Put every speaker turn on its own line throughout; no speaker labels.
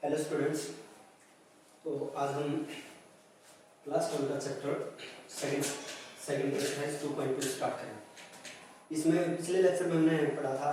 Hello students. तो आज हम क्लास 1 का चैप्टर सेकंड एक्सरसाइज 2.2 स्टार्ट करें। इसमें पिछले लेक्चर में हमने पढ़ा था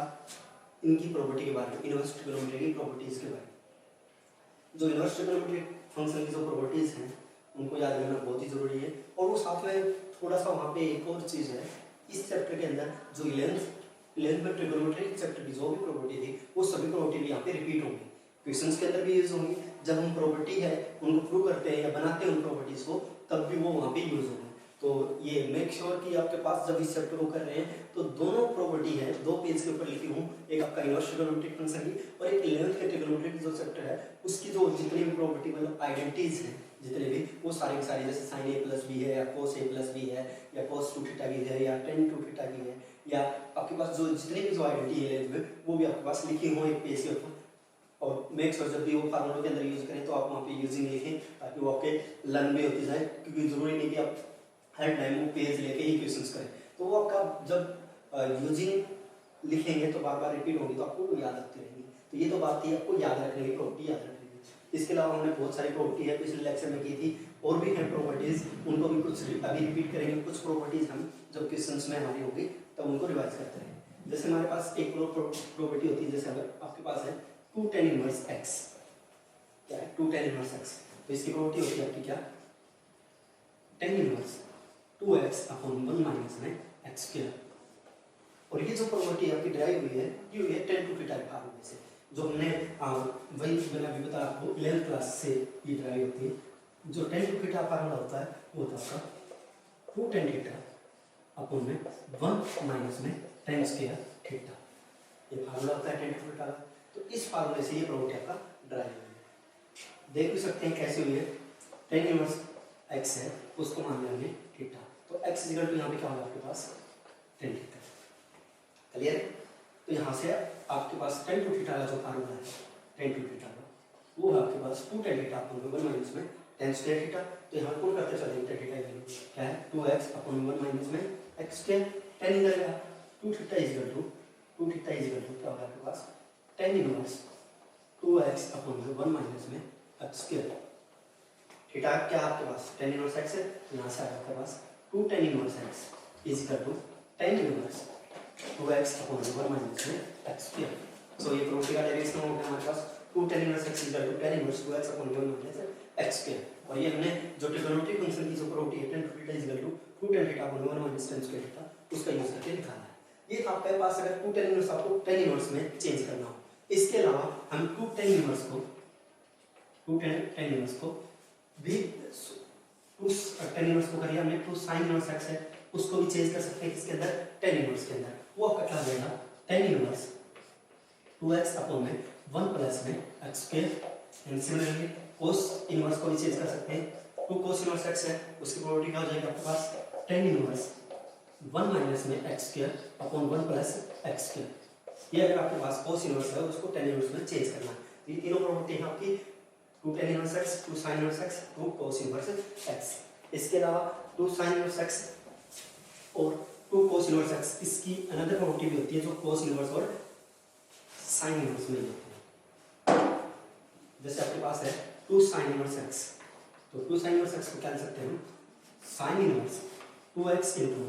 इनकी प्रॉपर्टी के बारे में, इनवर्स ट्रिग्नोमेट्री की प्रॉपर्टीज़ के बारे में। जो इनवर्स ट्रिग्नोमेट्री फंक्शन की जो प्रॉपर्टीज़ हैं उनको याद करना बहुत ही ज़रूरी है। और वो साथ में थोड़ा सा वहाँ पे एक और चीज़ है, इस चैप्टर के अंदर जो इलेवेंथ में ट्रिग्नोमेट्री चैप्टर की जो भी प्रॉपर्टी थी वो सभी प्रॉपर्टी भी यहाँ पे रिपीट होंगी, क्वेश्चंस के अंदर भी यूज होंगी। जब हम प्रॉपर्टी है उनको प्रूव करते हैं या बनाते हैं उन प्रॉपर्टीज को, तब भी वो वहाँ पे यूज होंगे। तो ये मेक श्योर कि आपके पास जब इस चैप्टर को कर रहे हैं तो दोनों प्रॉपर्टी है दो पेज के ऊपर लिखी हूँ, एक आपका इनवर्स ट्रिग्नोमेट्रिक फंक्शन की और एक इलेवेंथ के ट्रिग्नोमेट्री की जो चैप्टर है उसकी जो जितनी भी प्रॉपर्टी मतलब आइडेंटिटीज हैं जितने भी, वो सारी की सारी, जैसे साइन ए प्लस बी है या कोस ए प्लस बी है या कोस 2 थीटा की है या टेन 2 थीटा की है, या आपके पास जो जितनी भी जो आइडेंटिटी है वो भी आपके पास लिखी हो एक पेज के ऊपर। और मेक श्योर जब भी वो फार्मूला के अंदर यूज करें तो आप वहाँ पे यूजिंग लिखें ताकि वो आपके लर्न भी होती जाए, क्योंकि जरूरी नहीं कि आप हर टाइम वो पेज लेके ही क्वेश्चंस करें। तो वो आपका जब यूजिंग लिखेंगे तो बार बार रिपीट होगी तो आपको याद रखती रहेंगी। तो ये तो बात थी आपको याद रखने की, प्रॉपर्टी याद रखने की। इसके अलावा हमने बहुत सारी प्रॉपर्टी है पिछले लेक्चर में की थी और भी हैं प्रॉपर्टीज, उनको भी कुछ अभी रिपीट करेंगे। कुछ प्रॉपर्टीज हम जब क्वेश्चंस में हमारी होगी तब उनको रिवाइज करते रहेंगे। जैसे हमारे पास एक प्रॉपर्टी होती है, जैसे अगर आपके पास है 2 tan इनवर्स x, क्या है 2 tan इनवर्स x, तो इसकी प्रॉपर्टी होती है आपकी क्या, tan inverse 2x upon 1 minus में x स्क्वायर। और ये जो प्रॉपर्टी आपकी ड्राइव हुई है ये हुई है tan टू थीटा के फार्मूले से, जो हमने वही मैंने अभी बताया आपको 11th क्लास से ये ड्राइव होती है। जो tan टू थीटा फार्मूला होता है वो होता है आपका 2 tan थीटा अपॉन में 1 माइनस में tan स्क्वायर थीटा, ये फार्मूला होता है tan टू थीटा। तो इस फार्मूले से ये प्रॉपर्टी आपका ड्राइव हुई है। देख भी सकते हैं कैसे हुई है, tan इनवर्स x है उसको मान लेंगे थीटा, तो x इक्वल टू यहाँ पे क्या होगा आपके पास tan थीटा। क्लियर है? तो यहाँ से आपके पास tan टू थीटा का जो फार्मूला है tan टू थीटा का वो है आपके पास 2 tan थीटा अपॉन 1 माइनस में tan स्क्वायर थीटा। तो यहाँ पुट करते चलेंगे tan थीटा की क्या है 2x अपॉन 1 माइनस में x स्क्वायर, tan इधर गया 2 थीटा इक्वल टू क्या होगा आपके पास tan inverse 2x upon 1 minus में x स्क्वायर। थीटा क्या आपके पास tan इनवर्स x है, यहाँ से आएगा आपके पास 2 tan inverse x is equal to tan inverse 2x upon 1 minus में x स्क्वायर। सो ये प्रॉपर्टी का डेरिवेशन हो गया हमारे पास 2 tan inverse x is equal to tan inverse 2x upon 1 minus x square. और ये हमने जो ट्रिग्नोमेट्रिक फंक्शन की जो प्रॉपर्टी है tan theta is equal to 2 tan theta upon 1 minus tan square theta, उसका यूज करके निकालना है। ये आपके पास अगर 2 tan इनवर्स आपको tan इनवर्स में चेंज करना हो। इसके अलावा हम 2 tan इनवर्स को भी 2 tan इनवर्स को करिए हमने 2 sin इनवर्स x है उसको भी चेंज कर सकते हैं किसके अंदर tan इनवर्स के अंदर। वो आपका क्या देगा tan इनवर्स 2x अपॉन में 1 प्लस में x square. And similarly cos inverse को भी चेंज कर सकते हैं, 2 cos इनवर्स x है उसकी प्रॉपर्टी क्या हो जाएगी आपके पास tan इनवर्स 1 माइनस में x square upon 1 plus x square. ये अगर आपके पास cos इनवर्स है उसको tan इनवर्स में चेंज करना है। ये तीनों प्रॉपर्टी है आपकी 2 tan inverse x, 2 sin inverse x, 2 cos inverse x। इसके अलावा 2 sin इनवर्स x और 2 cos इनवर्स x, इसकी अनदर प्रॉपर्टी भी होती है जो cos इनवर्स और sin इनवर्स में होती है। जैसे आपके पास है 2 sin इनवर्स x, तो 2 sin इनवर्स x को क्या लिख सकते हैं हम sin inverse 2x into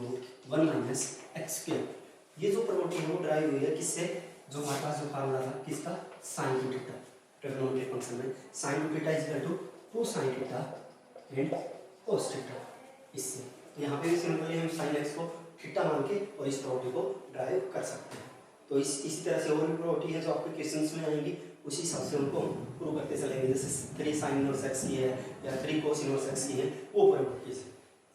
1 minus x square. ये जो प्रॉपर्टी है वो ड्राइव हुई है किससे, जो हमारे पास जो फार्मूला था किसका sin two theta, trigonometric function में sin two theta is equal to 2 sin theta and cos theta. इससे तो यहाँ पे भी सिंपली हम sin x को थीटा मान के और इस प्रॉपर्टी को ड्राइव कर सकते हैं। तो इसी तरह से और भी प्रॉपर्टी है जो आपके क्वेश्चंस में आएंगी, उसी हिसाब से उनको हम प्रूव करते चलेंगे। जैसे 3 sin इनवर्स x की है या 3 cos इनवर्स x की है वो प्रॉपर्टीज।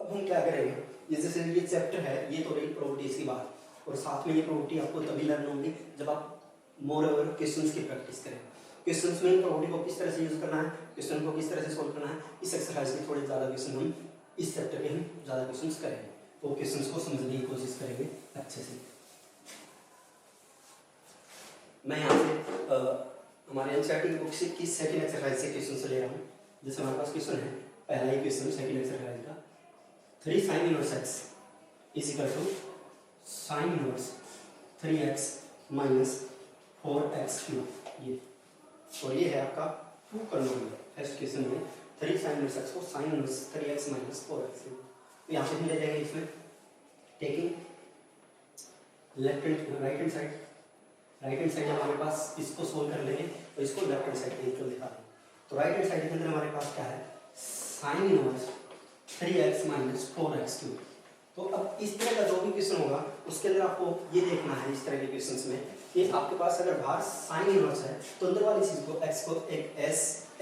अब हम क्या करेंगे, ये जैसे ये चैप्टर है ये तो रही प्रॉपर्टीज की बात, और साथ में ये प्रॉपर्टी आपको तभी लर्न होंगी जब आप मोर ओवर क्वेश्चंस की प्रैक्टिस करें। क्वेश्चंस में प्रॉपर्टी को किस तरह से यूज करना है, क्वेश्चन को किस तरह से सोल्व करना है, इस एक्सरसाइज में थोड़े ज़्यादा क्वेश्चन हम इस चैप्टर के हम ज़्यादा क्वेश्चंस करेंगे, तो क्वेश्चंस को समझने की कोशिश करेंगे अच्छे से। मैं यहाँ से हमारे एनसीईआरटी की बुक से की सेकंड एक्सरसाइज से क्वेश्चन ले रहा हूँ। जैसे हमारे पास क्वेश्चन है पहला ही क्वेश्चन सेकंड एक्सरसाइज का, 3 sin inverse x is equal to sin inverse 3x minus 4x cube. ये और ये है आपका टू करना होगा फर्स्ट क्वेश्चन में 3 sin इनवर्स x को sin inverse 3x minus 4x। तो यहाँ पे हम ले जाएंगे इसमें taking left hand right hand side हमारे पास इसको सोल्व कर लेंगे तो इसको लेफ्ट हैंड साइड पे लिखा देंगे। तो राइट हैंड साइड के अंदर हमारे पास क्या है sin inverse 3x minus 4x cube. तो अब इस तरह का जो भी क्वेश्चन होगा उसके अंदर आपको ये देखना है इस तरह के क्वेश्चंस में कि आपके पास अगर बाहर sin इनवर्स है तो अंदर वाली चीज को x को एक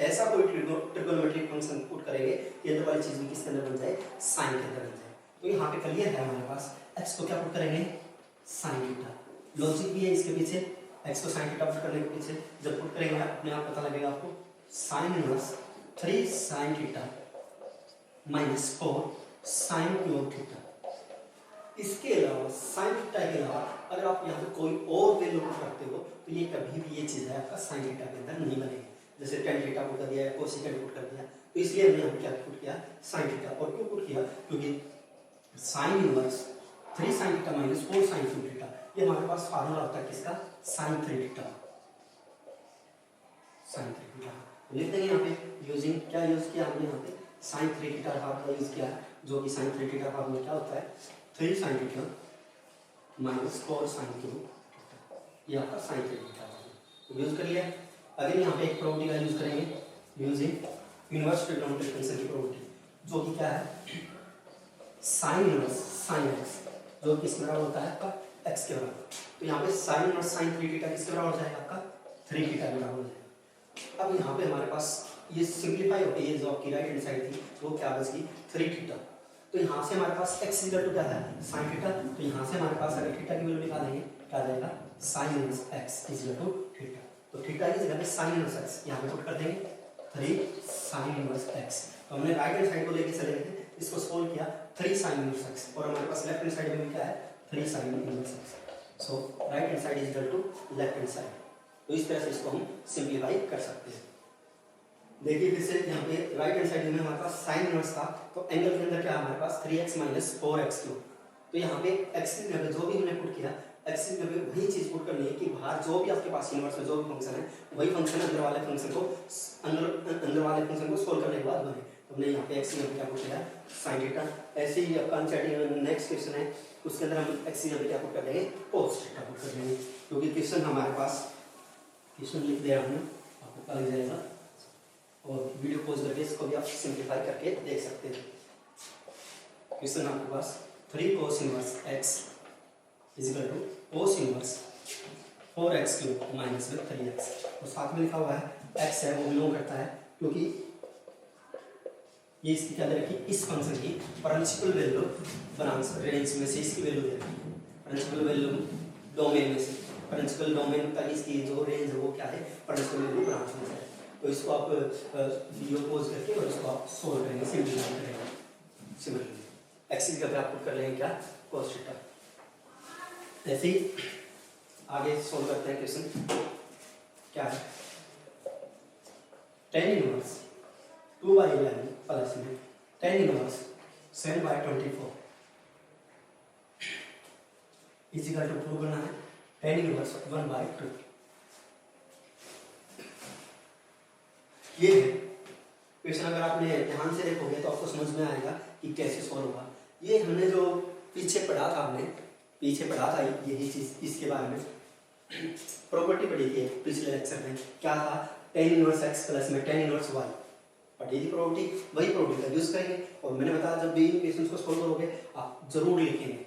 ऐसा कोई ट्रिगोनोमेट्रिक फंक्शन पुट करेंगे कि अंदर वाली चीज भी किसके अंदर बन जाए sin के अंदर बन जाए। तो यहाँ पे क्लियर है हमारे पास x को क्या पुट करेंगे sin थीटा। लॉजिक भी है इसके पीछे x को sin थीटा पुट करने के पीछे जब पुट करेंगे अपने आप पता लगेगा आपको sin inverse 3 sin theta minus 4 sin cube theta. इसके अलावा sin थीटा के अलावा अगर आप यहाँ पे कोई और वैल्यू पुट करते हो तो ये कभी भी ये चीज है आपका sin थीटा के अंदर नहीं बनेगी। जैसे tan थीटा पुट कर दिया या कोसेकेंट पुट कर दिया तो इसलिए हमने यहाँ पे क्या पुट किया sin थीटा। और क्यों पुट किया क्योंकि sin inverse 3 sin theta minus 4 sin cube theta ये हमारे पास फार्मूला होता है किसका sin 3 थीटा। लिख देंगे यहाँ पे यूजिंग क्या यूज किया हमने यहाँ पे sin 3 थीटा फार्मूला यूज किया जो कि sin 3 थीटा फार्मूला क्या होता है 3 sin theta minus 4 sin cube ये आपका sin 3 थीटा यूज कर लिया। अगेन यहाँ पे एक प्रॉपर्टी का यूज करेंगे यूजिंग इनवर्स ट्रिगोनोमेट्रिक फंक्शन की प्रॉपर्टी जो कि क्या है sin इनवर्स sin x जो किस बराबर होता है आपका x के बराबर। तो यहाँ पे sin इनवर्स sin 3 थीटा किसके बराबर हो जाएगा आपका 3 थीटा के बराबर हो जाएगा। अब यहाँ पे हमारे पास ये सिंपलीफाई होकर ये जो आपकी राइट हैंड साइड थी वो क्या बचगी 3 थीटा। तो यहाँ से हमारे पास x इक्वल टू क्या है sin थीटा। तो यहाँ से हमारे पास अगर थीटा की वैल्यू निकालेंगे क्या आ जाएगा sin inverse x equal to theta. तो थीटा की जगह पे sin इनवर्स x यहाँ पे पुट कर देंगे 3 sin इनवर्स x। तो हमने राइट हैंड साइड को लेके चले गए थे इसको सोल्व किया 3 sin इनवर्स x और हमारे पास लेफ्ट हैंड साइड में भी क्या है 3 sin inverse x। So right hand side equal to left hand side. तो इस तरह से इसको हम सिंपलीफाई कर सकते हैं। देखिए फिर से यहाँ पे राइट हैंड साइड में हमारे पास sin इनवर्स था तो एंगल के अंदर क्या हमारे पास 3x माइनस 4x क्यूब। तो यहाँ पे x की जगह जो भी हमने पुट किया x की जगह वही चीज पुट करनी है कि बाहर जो भी आपके पास इनवर्स में जो भी फंक्शन है वही फंक्शन अंदर वाले फंक्शन को सोल्व करने के बाद बने। तो हमने यहाँ पे x की जगह क्या पुट किया sin थीटा। ऐसे ही आपका नेक्स्ट क्वेश्चन है उसके अंदर हम x की जगह क्या पुट कर देंगे cos थीटा पुट कर देंगे क्योंकि क्वेश्चन हमारे पास क्वेश्चन लिख दिया हमने आपको पता लग जाएगा और वीडियो पॉज करके इसको भी आप सिंपलीफाई करके देख सकते हैं। क्वेश्चन आपके पास 3 cos inverse x equal to cos inverse 4x cube minus 3x। और साथ में लिखा हुआ है x है वो बिलोंग करता है क्योंकि ये इसकी क्या दे रखी इस फंक्शन की प्रिंसिपल वैल्यू बनाम रेंज में से इसकी वैल्यू दे रखी प्रिंसिपल वैल्यू डोमेन में से प्रिंसिपल डोमेन का इसकी जो रेंज है वो क्या है प्रिंसिपल वैल्यू ब्रांच में है। तो इसको आप वीडियो पॉज करके और इसको आप सोल्व करेंगे सिंपलीफाई करेंगे। सिमिलरली x की जगह आप पुट कर लेंगे क्या cos थीटा। ऐसे ही आगे सोल्व करते हैं क्वेश्चन क्या है tan इनवर्स 2/11 प्लस में tan inverse 7/24 equal to prove करना है tan इनवर्स 1/2। ये है क्वेश्चन अगर आपने ध्यान से देखोगे तो आपको समझ में आएगा कि कैसे सॉल्व होगा। ये हमने जो पीछे पढ़ा था यही चीज इसके बारे में प्रॉपर्टी पढ़ी थी पिछले लेक्चर में क्या था tan इनवर्स x प्लस में tan इनवर्स y पढ़ी थी प्रॉपर्टी वही प्रॉपर्टी का यूज करेंगे। और मैंने बताया जब भी क्वेश्चन को सॉल्व करोगे आप जरूर लिखेंगे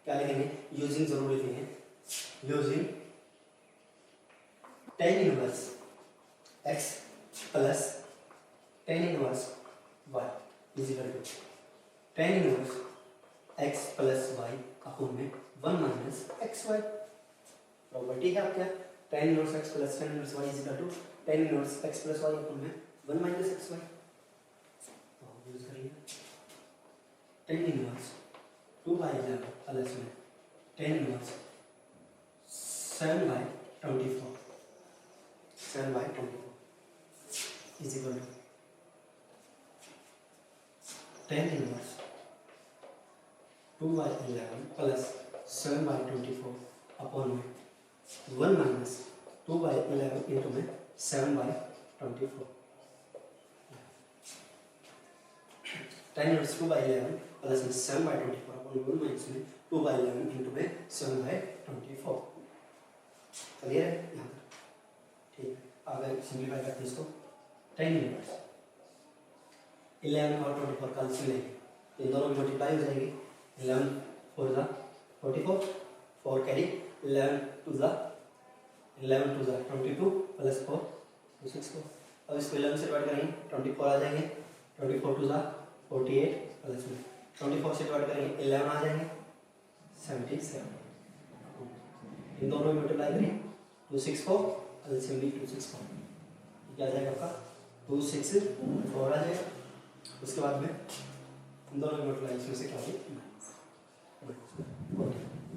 क्या लिखेंगे यूजिंग जरूर लिखेंगे using tan inverse x plus tan inverse y equal to tan inverse x plus y upon में 1 माइनस xy। प्रॉपर्टी है आपका tan inverse x plus tan inverse y equal to tan inverse x plus y upon में 1 minus xy। तो हम use करेंगे tan inverse 2/11 plus में tan inverse 7/24 is equal to tan inverse 2/11 plus 7/24 upon 1 minus 2/11 into 7/24 tan inverse 2/11 plus में 7/24 upon 1 minus में 2/11 into में 7/24। Clear है यहाँ तक? ठीक है, आगे सिंप्लीफाई करते हैं इसको। tan इनवर्स 11 और 24 का से लेंगे, इन दोनों की मल्टीप्लाई हो जाएगी। 11 4 जा 44, 4 कैरी, 11 2 जा 22 प्लस 4 64। अब इसको 11 से डिवाइड करेंगे 24 आ जाएंगे, 24 2 जा 48 प्लस में 24 से डिवाइड करेंगे 11 आ जाएंगे 77। इन दोनों में मल्टीप्लाई करें 264 एलसीएम भी 264, क्या आ जाएगा आपका 264 आ जाएगा। उसके बाद में इन दोनों में मल्टीप्लाई इसमें से क्या होगी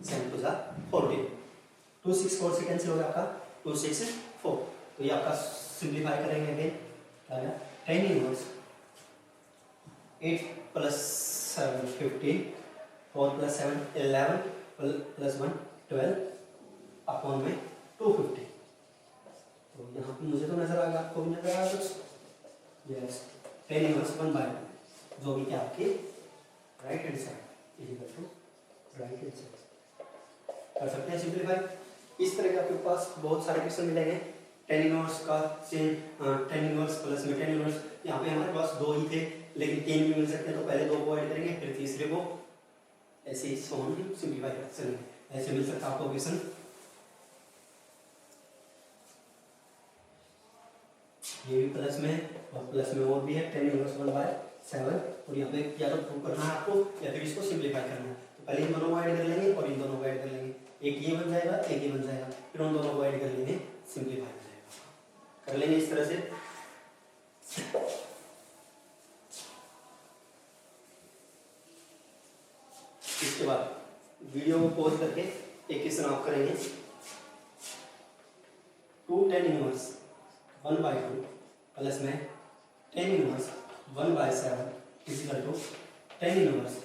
7 2 जा 40, 264 से कैंसिल हो गया आपका 264। तो ये आपका सिंप्लीफाई करेंगे अगेन क्या आया tan inverse 8 plus 7 15, 4 plus 7 11 plus 1 12 upon में 250। तो यहाँ पे मुझे तो नजर आ गया, आपको भी नजर आ रहा कुछ? यस, tan इनवर्स 1/2 जो भी क्या आपके right hand side equal to right hand side कर सकते हैं सिंप्लीफाई। इस तरह के आपके पास बहुत सारे क्वेश्चन मिलेंगे। tan इनवर्स का सेम tan इनवर्स प्लस में tan इनवर्स, यहाँ पे हमारे पास 2 ही थे लेकिन 3 भी मिल सकते हैं, तो पहले 2 को ऐड करेंगे फिर तीसरे को, ऐसे ही सो हम सिंप्लीफाई करते चलेंगे। ऐसे मिल सकता है आपको क्वेश्चन। ये भी प्लस में और प्लस में और भी है tan इनवर्स 1/7, और यहाँ पे या तो प्रूव करना है आपको या फिर इसको सिंप्लीफाई करना है। तो पहले इन दोनों को ऐड कर लेंगे और इन दोनों को ऐड कर लेंगे, एक ये बन जाएगा एक ये बन जाएगा, फिर उन दोनों को ऐड कर लेंगे सिंप्लीफाई हो जाएगा। कर लेंगे इस तरह से। इसके बाद वीडियो को पॉज करके एक क्वेश्चन आप करेंगे 2 tan इनवर्स 1/2 प्लस में tan inverse 1/7 equal to tan inverse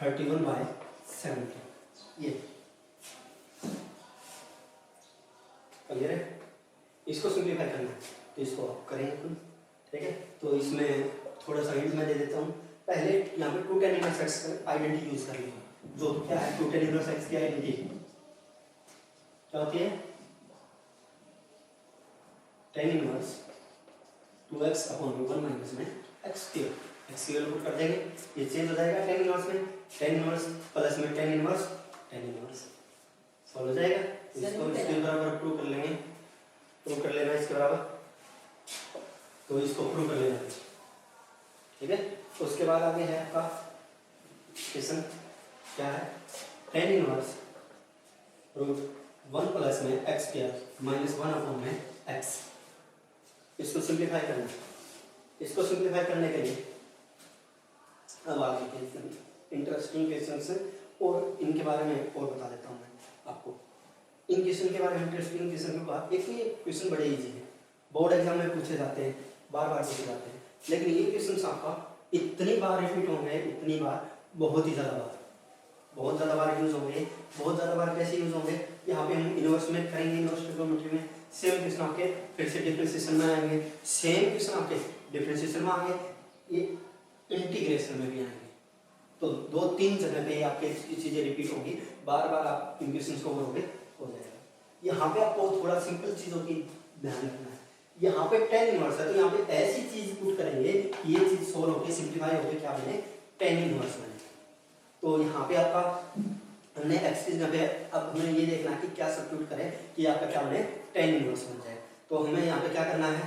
31/70। ये क्लियर है? इसको सिंप्लीफाई करना है तो इसको आप करेंगे खुद, ठीक है? तो इसमें थोड़ा सा हिंट मैं दे देता हूँ। पहले यहाँ पे 2 tan इनवर्स x का आइडेंटिटी यूज कर लेंगे, जो क्या है 2 tan इनवर्स x की आइडेंटिटी क्या होती है? tan inverse 2x upon 1 minus में x cube, x cube put कर देंगे, ये चेंज हो जाएगा tan इनवर्स में, tan इनवर्स प्लस में tan इनवर्स सॉल्व हो जाएगा। इसको इसके बराबर प्रूव कर लेंगे, प्रूव कर लेना इसके बराबर, तो इसको प्रूव कर लेना, ठीक है? उसके बाद आगे है आपका क्वेश्चन क्या है tan इनवर्स रूट 1 प्लस में x स्क्वायर माइनस 1 अपॉन में x। इसको सिंप्लीफाई करना है। इसको सिंप्लीफाई करने के लिए अब आगे क्वेश्चन इंटरेस्टिंग क्वेश्चन से और इनके बारे में और बता देता हूँ मैं आपको। इन क्वेश्चन के बारे में इंटरेस्टिंग क्वेश्चन के बाद एक ये क्वेश्चन बड़े इजी है, बोर्ड एग्जाम में पूछे जाते हैं, बार बार पूछे जाते हैं, लेकिन ये क्वेश्चन आपका इतनी बार रिपीट होंगे, इतनी बार, बहुत ही ज़्यादा बार यूज होंगे, बहुत ज़्यादा बार कैसे यूज होंगे। यहाँ पे हम इनवर्स में करेंगे, इनवर्स ट्रिग्नोमेट्री में सेम क्वेश्चन आपके फिर से डिफरेंशिएशन में आएंगे, सेम क्वेश्चन आपके डिफरेंशिएशन में आएंगे, ये इंटीग्रेशन में भी आएंगे। तो 2-3 जगह पे आपके चीज़ें रिपीट होंगी, बार बार आप इन क्वेश्चन को करोगे हो जाएगा। यहाँ पे आपको थोड़ा सिंपल चीज़ों की ध्यान रखना है। यहाँ पे tan इनवर्स है तो यहाँ पे ऐसी चीज पुट करेंगे कि ये चीज सोल्व होके सिंप्लीफाई होके क्या बने tan इनवर्स बने। तो यहाँ पे आपका हमने x की जगह पे अब हमें ये देखना है कि क्या सब्स्टिट्यूट करें कि आपका क्या बने tan इनवर्स बन जाए। तो हमें यहाँ पे क्या करना है,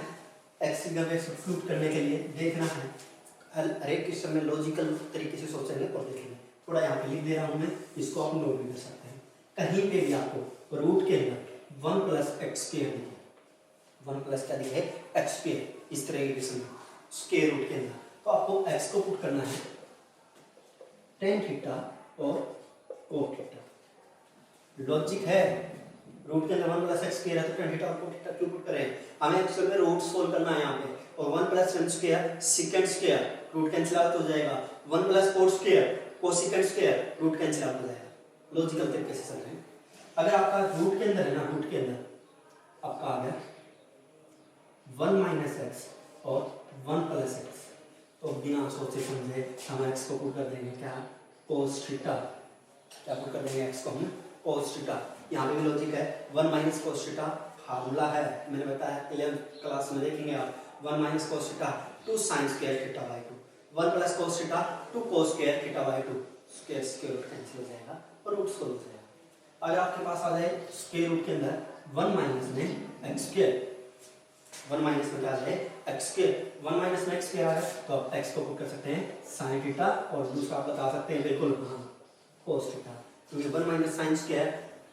x की जगह पे सब्स्टिट्यूट करने के लिए देखना है, हर एक क्वेश्चन में लॉजिकल तरीके से सोचेंगे और देखेंगे। थोड़ा यहाँ पे लिख दे रहा हूँ मैं, इसको आप नोट भी कर सकते हैं। कहीं पे भी आपको रूट के अंदर 1 प्लस एक्स स्क्वायर दिखे, 1 प्लस क्या दिखे एक्स स्क्वायर, इस तरह के क्वेश्चन स्क्वायर रूट के अंदर, तो आपको x को पुट करना है tan थीटा और cos थीटा। लॉजिक है, रूट के अंदर 1 प्लस एक्स स्क्वायर है तो tan थीटा और cos थीटा क्यों पुट करें? हमें एक्चुअल में रूट सोल्व करना है यहाँ पे, और 1 plus sin square secant square root cancel out हो जाएगा, 1 plus cos square cosecant square root cancel out हो जाएगा। लॉजिकल तरीके से समझें। अगर आपका रूट के अंदर है ना, रूट के अंदर आपका आ गया 1 माइनस एक्स और 1 प्लस एक्स, तो बिना सोचे समझे हम एक्स को पुट कर देंगे क्या, कोस थीटा। क्या पुट कर देंगे, एक्स को हम कोस थीटा। यहाँ पे भी लॉजिक है, 1 माइनस कोस थीटा फार्मूला है, मैंने बताया 11th क्लास में देखेंगे आप, 1 minus cos theta two sine square theta by 2, 1 plus cos theta two cos square theta by 2, square square root cancel हो जाएगा और रूट सोल्व हो जाएगा। अगर आपके पास आ जाए स्क्वायर रूट के अंदर 1 माइनस में एक्स स्क्वायर, 1 माइनस में क्या आ जाए एक्स स्क्वायर, 1 माइनस में एक्स स्क्वायर आ गया तो आप एक्स को पुट कर सकते हैं साइन थीटा और दूसरा आप बता सकते हैं बिल्कुल हाँ कोस थीटा, क्योंकि 1 minus sine square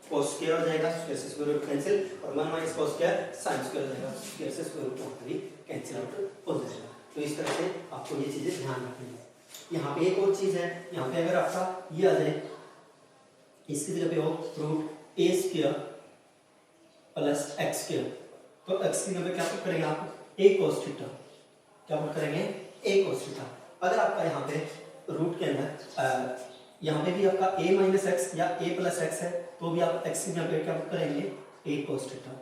cos square हो जाएगा, स्क्वायर से स्क्वायर रूट कैंसिल, और 1 minus cos square sine square हो जाएगा, स्क्वायर से स्क्वायर रूट भी कैंसिल आउट हो जाएगा। तो इस तरह से आपको ये चीजें ध्यान रखनी है। यहाँ पे एक और चीज है, यहाँ पे अगर आपका ये आ जाए इसकी जगह पे हो रूट ए स्क्वायर प्लस एक्स स्क्वायर, तो एक्स की जगह पे क्या पुट करेंगे आप, ए कोस थीटा। क्या पुट करेंगे, ए कोस थीटा। अगर आपका यहाँ पे रूट के अंदर यहाँ पे भी आपका a माइनस एक्स या a प्लस एक्स है तो भी आप x की जगह पे क्या पुट करेंगे, a कोस थीटा,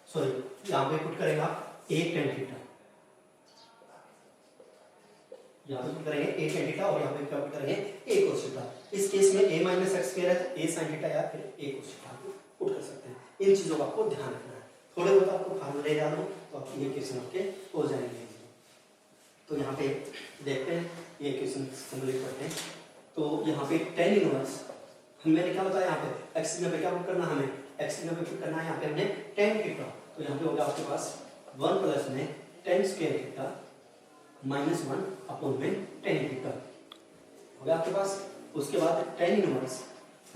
सॉरी यहाँ पे पुट करेंगे आप a टेन थीटा, यहाँ पे पुट करेंगे a टेन थीटा और यहाँ पे क्या पुट करेंगे a कोस थीटा। इस केस में a माइनस एक्स स्क्वायर है तो a साइन थीटा या फिर a कोस थीटा पुट कर सकते हैं। इन चीजों का आपको ध्यान रखना है, थोड़े बहुत आपको फार्मूले याद हो तो आप ये क्वेश्चन आपके हो जाएंगे। तो यहाँ पे देखते हैं ये क्वेश्चन सिमुलेट करते हैं। तो यहाँ पे tan इनवर्स मैंने क्या बताया, यहाँ पे x की जगह पे क्या पुट करना है, हमें x की जगह पे पुट करना है यहाँ पे हमने tan थीटा। तो यहाँ पे होगा आपके पास 1 प्लस में tan square theta minus 1 upon में tan थीटा हो गया आपके पास। उसके बाद tan इनवर्स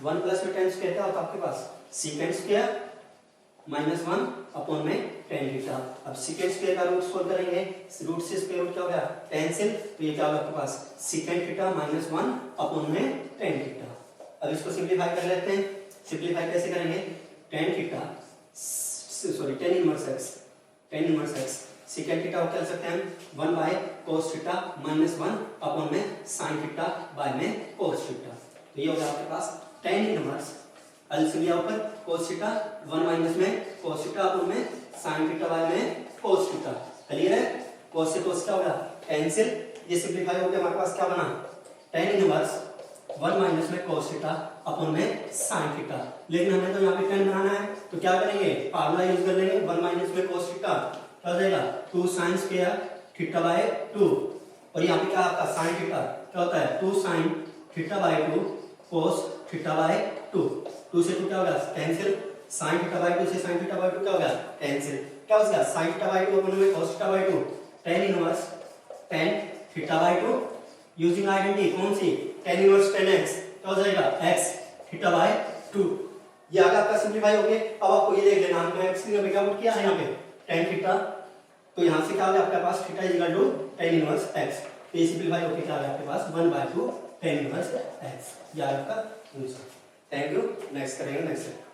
1 प्लस में tan स्क्वायर क्या होता है आपके पास, सीकेंड स्क्वायर माइनस 1 अपॉन में tan थीटा। अब सीकेंड स्क्वायर का रूट सोल्व करेंगे, रूट से स्क्वायर रूट क्या हो गया कैंसिल, तो ये क्या होगा आपके पास सीकेंड थीटा माइनस 1 अपॉन में tan थीटा। अब इसको सिंपलीफाई कर लेते हैं, सिंपलीफाई कैसे करेंगे, tan theta sorry tan inverse x secant theta को क्या लिख सकते हैं 1 by cos theta minus 1 upon में sin थीटा बाय में cos थीटा। तो ये हो गया आपके पास tan इनवर्स एलसीएम लिया ऊपर cos थीटा 1 माइनस में cos थीटा अपॉन में sin थीटा बाय में cos थीटा। क्लियर है, cos से cos क्या होगा कैंसिल, ये सिंपलीफाई हो गया हमारे पास क्या बना tan इनवर्स 1 माइनस में cos थीटा अपॉन में sin थीटा। लेकिन हमें तो यहाँ पे tan बनाना है तो क्या करेंगे, फार्मूला यूज कर लेंगे, 1 माइनस में cos थीटा क्या हो जाएगा 2 sin स्क्वायर थीटा बाय 2, और यहाँ पे क्या आपका sin थीटा क्या होता है 2 sin theta bye 2 cos theta by 2, 2 से 2 क्या होगा कैंसिल, sin थीटा बाय 2 से sin थीटा बाय 2 क्या होगा कैंसिल, क्या हो गया sin थीटा बाय 2 अपॉन में cos theta by 2, tan inverse tan theta by 2 using identity कौन सी tan इनवर्स tan x क्या हो जाएगा x थीटा बाय 2। ये आगे आपका सिंपलीफाई हो गया। अब आपको ये देख लेना हमने x की जगह क्या पुट किया है यहाँ पे tan थीटा, तो यहाँ से क्या आ गया आपके पास theta is equal to tan inverse x, तो ये सिंपलीफाई होके क्या आ गया आपके पास 1/2 tan इनवर्स x। ये आपका आंसर। थैंक यू, नेक्स्ट करेंगे नेक्स्ट।